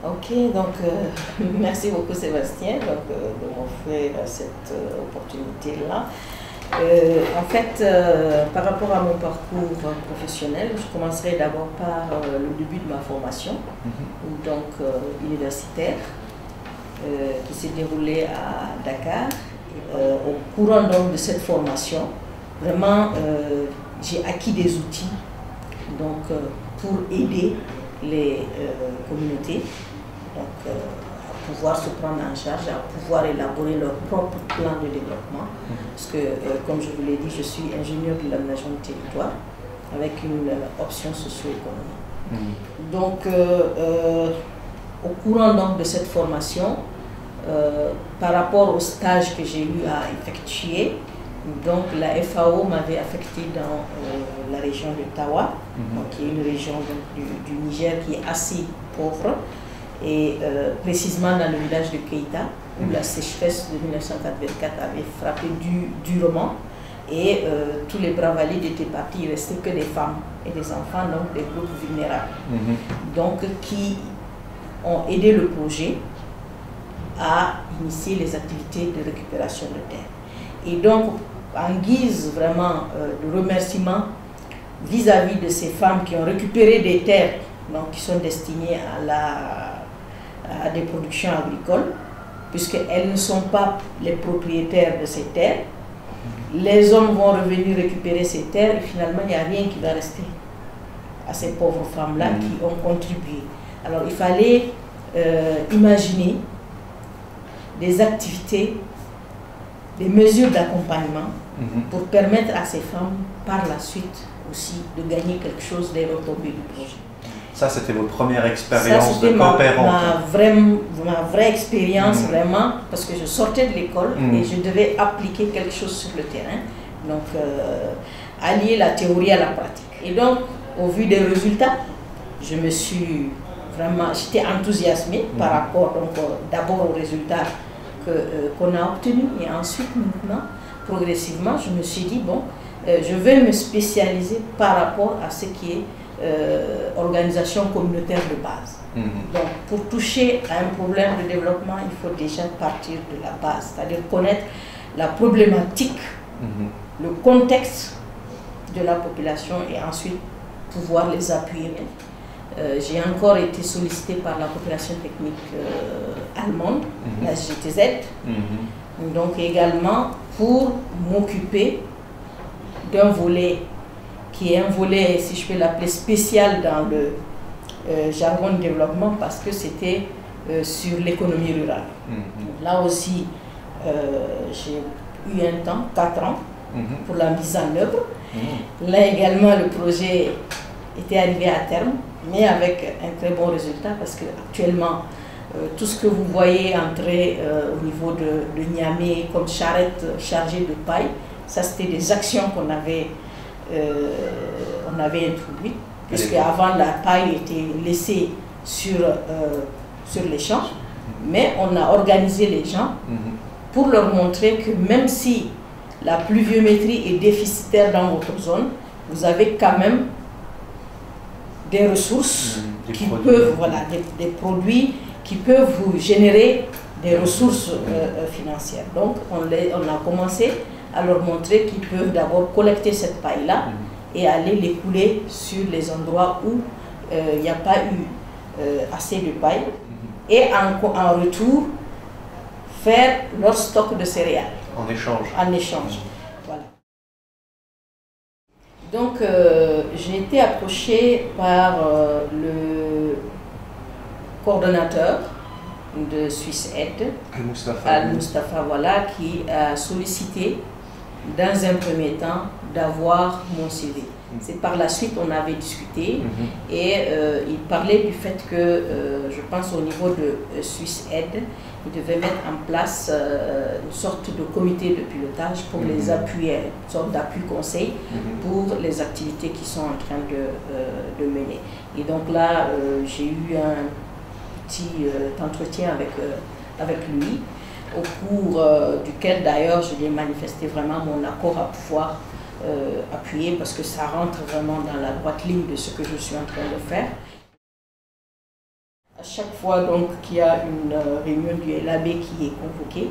Ok, donc merci beaucoup Sébastien de m'offrir cette opportunité-là. En fait, par rapport à mon parcours professionnel, je commencerai d'abord par le début de ma formation, donc universitaire, qui s'est déroulée à Dakar. Au courant donc de cette formation, vraiment, j'ai acquis des outils donc, pour aider les communautés donc, à pouvoir se prendre en charge, à pouvoir élaborer leur propre plan de développement. Parce que, comme je vous l'ai dit, je suis ingénieur de l'aménagement du territoire avec une option socio-économique. Donc, au courant donc, de cette formation, par rapport au stage que j'ai eu à effectuer, donc la FAO m'avait affecté dans la région de Tawa, qui est une région donc, du Niger qui est assez pauvre, et précisément dans le village de Keita, où la sécheresse de 1984 avait frappé durement, et tous les bras valides étaient partis, il ne restait que des femmes et des enfants, donc des groupes vulnérables, donc qui ont aidé le projet à initier les activités de récupération de terre. Et donc, en guise vraiment de remerciement vis-à-vis de ces femmes qui ont récupéré des terres donc, qui sont destinées à des productions agricoles, puisqu'elles ne sont pas les propriétaires de ces terres. Les hommes vont revenir récupérer ces terres et finalement, il n'y a rien qui va rester à ces pauvres femmes-là qui ont contribué. Alors, il fallait imaginer des activités, des mesures d'accompagnement pour permettre à ces femmes, par la suite aussi, de gagner quelque chose des retombées du projet. Ça, c'était votre première expérience de coopérante. Ma vraie expérience, vraiment, parce que je sortais de l'école et je devais appliquer quelque chose sur le terrain. Donc, allier la théorie à la pratique. Et donc, au vu des résultats, je me suis vraiment, j'étais enthousiasmée par rapport d'abord aux résultats qu'on a obtenus et ensuite maintenant, progressivement, je me suis dit, bon, je vais me spécialiser par rapport à ce qui est organisation communautaire de base. Donc, pour toucher à un problème de développement, il faut déjà partir de la base, c'est-à-dire connaître la problématique, le contexte de la population et ensuite pouvoir les appuyer. J'ai encore été sollicité par la coopération technique allemande, la GTZ, donc également pour m'occuper d'un volet qui est un volet, si je peux l'appeler, spécial dans le jargon de développement parce que c'était sur l'économie rurale. Là aussi, j'ai eu un temps, 4 ans, pour la mise en œuvre. Là également, le projet était arrivé à terme, mais avec un très bon résultat parce que actuellement, tout ce que vous voyez entrer au niveau de Niamey comme charrette chargée de paille, ça c'était des actions qu'on avait introduites, puisque avant la paille était laissée sur les champs, mais on a organisé les gens pour leur montrer que même si la pluviométrie est déficitaire dans votre zone, vous avez quand même des ressources qui peuvent, voilà, des produits qui peuvent vous générer des ressources financières. Donc on a commencé à leur montrer qu'ils peuvent d'abord collecter cette paille-là et aller l'écouler sur les endroits où il n'y a pas eu assez de paille et en retour faire leur stock de céréales. En échange. En échange. Voilà. Donc j'ai été approchée par le coordonnateur de Suisse Aid, Al-Mustafa, voilà, qui a sollicité dans un premier temps d'avoir mon CV. C'est par la suite on avait discuté et il parlait du fait que je pense au niveau de Suisse Aid, il devait mettre en place une sorte de comité de pilotage pour les appuyer, une sorte d'appui conseil pour les activités qui sont en train de mener. Et donc là, j'ai eu un petit entretien avec lui, au cours duquel d'ailleurs je lui ai manifesté vraiment mon accord à pouvoir appuyer parce que ça rentre vraiment dans la droite ligne de ce que je suis en train de faire. chaque fois qu'il y a une réunion du LAB qui est convoquée,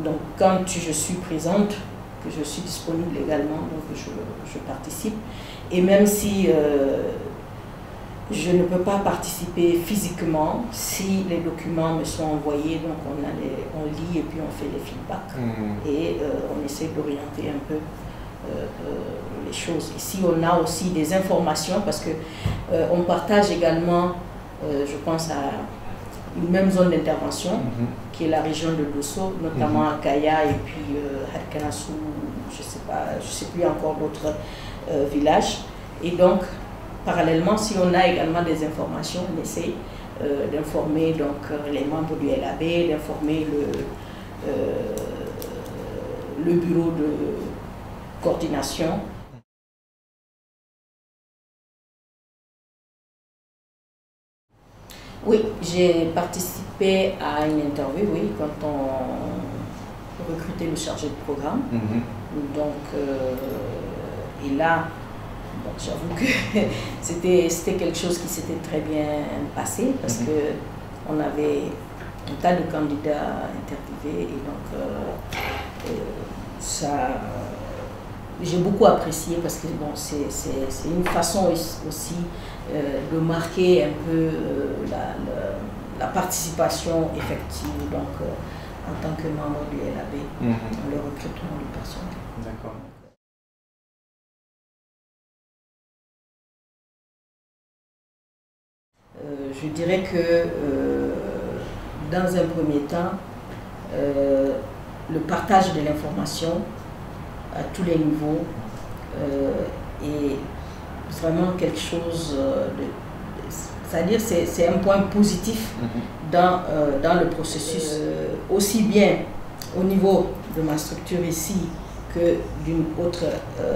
donc quand je suis présente, que je suis disponible également, donc je participe. Et même si je ne peux pas participer physiquement, si les documents me sont envoyés, donc on lit et puis on fait les feedbacks. Et on essaie d'orienter un peu les choses. Ici, on a aussi des informations parce que on partage également, je pense, à une même zone d'intervention, qui est la région de Dosso, notamment à Kaya et puis Harkanasu, je sais plus encore d'autres villages. Et donc, parallèlement, si on a également des informations, on essaie d'informer les membres du LAB, d'informer le bureau de coordination. Oui, j'ai participé à une interview, oui, quand on recrutait le chargé de programme. Donc, et là, bon, j'avoue que c'était quelque chose qui s'était très bien passé parce que on avait un tas de candidats interviewés et donc ça, j'ai beaucoup apprécié parce que bon, c'est une façon aussi de marquer un peu la participation effective donc, en tant que membre du LAB dans le recrutement du personnel. D'accord. Je dirais que dans un premier temps, le partage de l'information à tous les niveaux est vraiment quelque chose c'est-à-dire c'est un point positif dans le processus, aussi bien au niveau de ma structure ici que d'une autre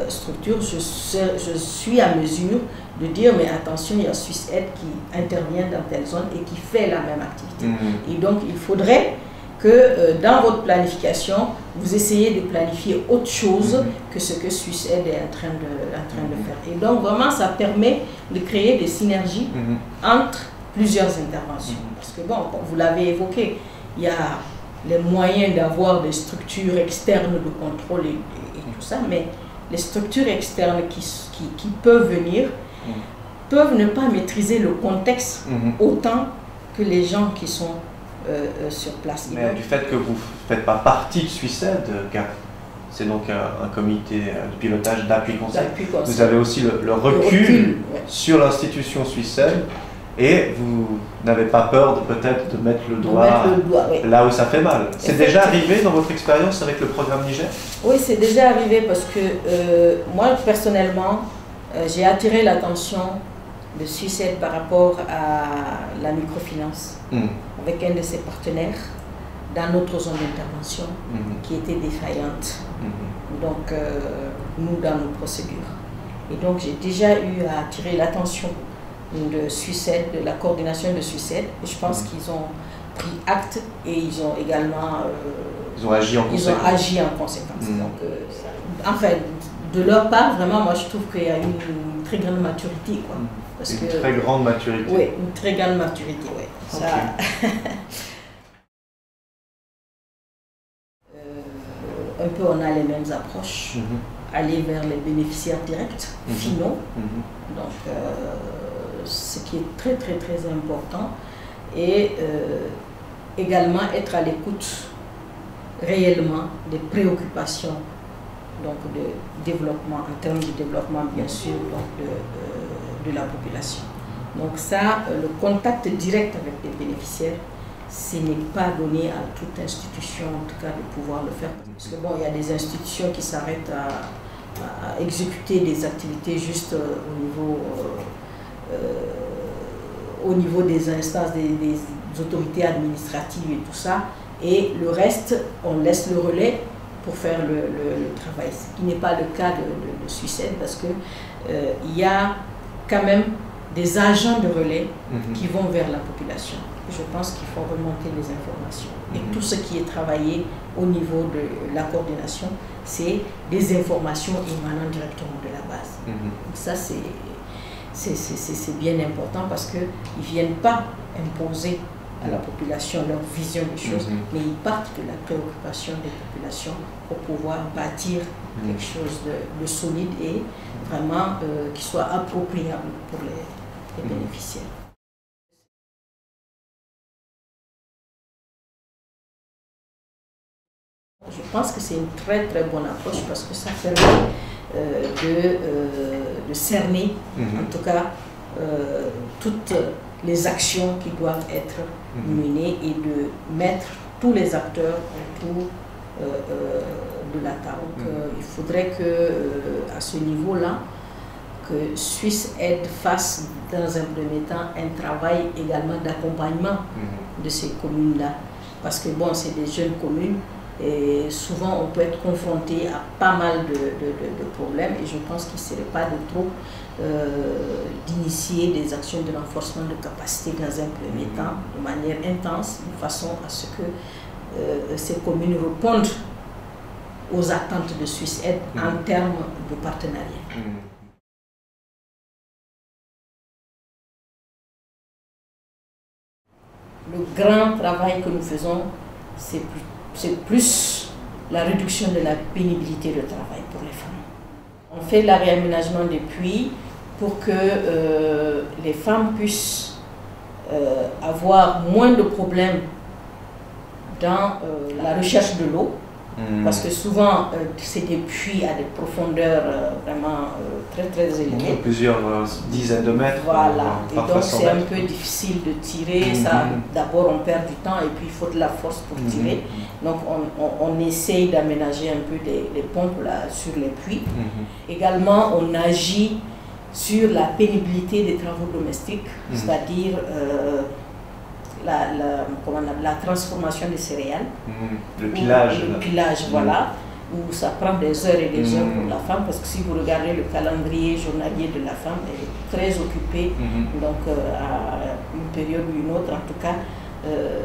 structure. Je suis à mesure de dire mais attention, il y a SwissAid qui intervient dans telle zone et qui fait la même activité. Et donc il faudrait que dans votre planification, vous essayez de planifier autre chose que ce que SwissAid est en train de faire. Et donc vraiment, ça permet de créer des synergies entre plusieurs interventions. Parce que bon, vous l'avez évoqué, il y a les moyens d'avoir des structures externes de contrôle et tout ça, mais les structures externes qui peuvent venir peuvent ne pas maîtriser le contexte autant que les gens qui sont sur place. Mais du fait que vous ne faites pas partie de SwissAid, car c'est donc un comité de pilotage d'appui conseil, vous avez aussi le recul sur l'institution SwissAid et vous n'avez pas peur peut-être de mettre le doigt là où ça fait mal. C'est déjà arrivé dans votre expérience avec le programme Niger? Oui, c'est déjà arrivé parce que moi personnellement, j'ai attiré l'attention de SwissAid par rapport à la microfinance avec un de ses partenaires dans notre zone d'intervention qui était défaillante. Donc, nous, dans nos procédures. Et donc, j'ai déjà eu à attirer l'attention de SwissAid, de la coordination de SwissAid. Et je pense qu'ils ont pris acte et ils ont également ils ont agi en conséquence. Donc, enfin, de leur part, vraiment, moi, je trouve qu'il y a une très grande maturité. Quoi. Très grande maturité. Oui, une très grande maturité, oui. Okay. Un peu, on a les mêmes approches. Aller vers les bénéficiaires directs, finaux. Donc, ce qui est très, très, très important. Et également être à l'écoute réellement des préoccupations donc de développement, en termes de développement, bien sûr, donc de la population. Donc ça, le contact direct avec les bénéficiaires, ce n'est pas donné à toute institution, en tout cas, de pouvoir le faire. Parce que bon, il y a des institutions qui s'arrêtent à exécuter des activités juste au niveau des instances, des autorités administratives et tout ça. Et le reste, on laisse le relais pour faire le travail. Ce qui n'est pas le cas de SwissAid parce que il y a quand même des agents de relais qui vont vers la population. Je pense qu'il faut remonter les informations. Et tout ce qui est travaillé au niveau de la coordination, c'est des informations émanant directement de la base. Donc ça, c'est bien important parce qu'ils ne viennent pas imposer à la population leur vision des choses, mais ils partent de la préoccupation des populations pour pouvoir bâtir quelque chose de solide et vraiment qui soit appropriable pour les bénéficiaires. Je pense que c'est une très très bonne approche parce que ça permet de cerner, en tout cas, toutes les actions qui doivent être menées et de mettre tous les acteurs autour de la table. Donc, il faudrait que, à ce niveau-là, que Suisse Aide fasse dans un premier temps un travail également d'accompagnement de ces communes-là. Parce que bon, c'est des jeunes communes. Et souvent, on peut être confronté à pas mal de problèmes et je pense qu'il ne serait pas de trop d'initier des actions de renforcement de capacité dans un premier temps, de manière intense, de façon à ce que ces communes répondent aux attentes de Suisse Aide en termes de partenariat. Le grand travail que nous faisons, c'est plus la réduction de la pénibilité de travail pour les femmes. On fait la réaménagement des puits pour que les femmes puissent avoir moins de problèmes dans la recherche de l'eau, parce que souvent c'est des puits à des profondeurs vraiment très très élevées. Plusieurs dizaines de mètres. Voilà, et donc c'est un peu difficile de tirer. D'abord on perd du temps et puis il faut de la force pour tirer. Donc on essaye d'aménager un peu les pompes là, sur les puits. Également on agit sur la pénibilité des travaux domestiques, c'est-à-dire la transformation des céréales. Le pilage. Le pilage, voilà, où ça prend des heures et des heures pour la femme, parce que si vous regardez le calendrier journalier de la femme, elle est très occupée, donc à une période ou une autre, en tout cas,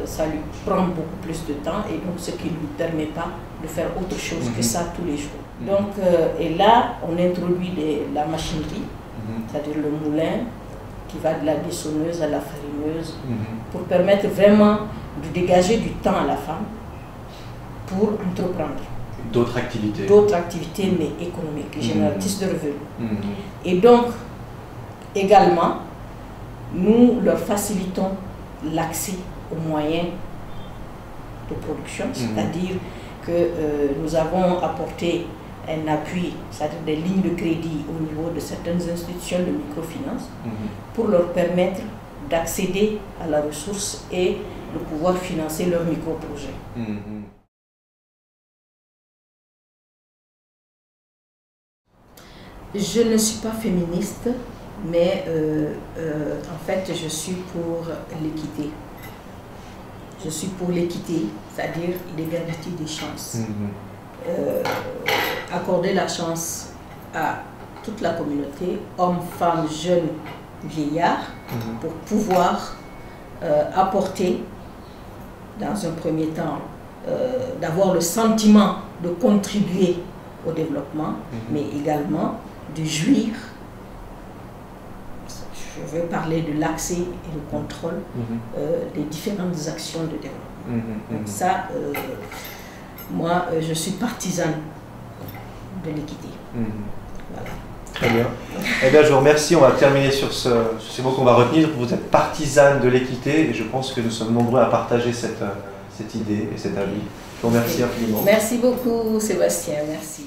ça lui prend beaucoup plus de temps, et donc ce qui ne lui permet pas de faire autre chose que ça tous les jours. Donc, et là, on introduit la machinerie, c'est-à-dire le moulin, qui va de la dessonneuse à la farineuse, pour permettre vraiment de dégager du temps à la femme pour entreprendre. D'autres activités. D'autres activités, mais économiques, génératrices de revenus. Et donc, également, nous leur facilitons l'accès aux moyens de production, c'est-à-dire que nous avons apporté un appui, c'est-à-dire des lignes de crédit au niveau de certaines institutions de microfinance pour leur permettre d'accéder à la ressource et de pouvoir financer leurs micro-projets. Je ne suis pas féministe, mais en fait je suis pour l'équité. Je suis pour l'équité, c'est-à-dire l'égalité des chances. Accorder la chance à toute la communauté, hommes, femmes, jeunes, vieillards, pour pouvoir apporter, dans un premier temps, d'avoir le sentiment de contribuer au développement, mais également de jouir. Je veux parler de l'accès et le contrôle des différentes actions de développement. Donc ça, moi, je suis partisane de l'équité. Voilà. Très bien. Eh bien, je vous remercie. On va terminer sur ces mots qu'on va retenir. Vous êtes partisane de l'équité et je pense que nous sommes nombreux à partager cette idée et cet avis. Je vous remercie infiniment. Merci beaucoup, Sébastien. Merci.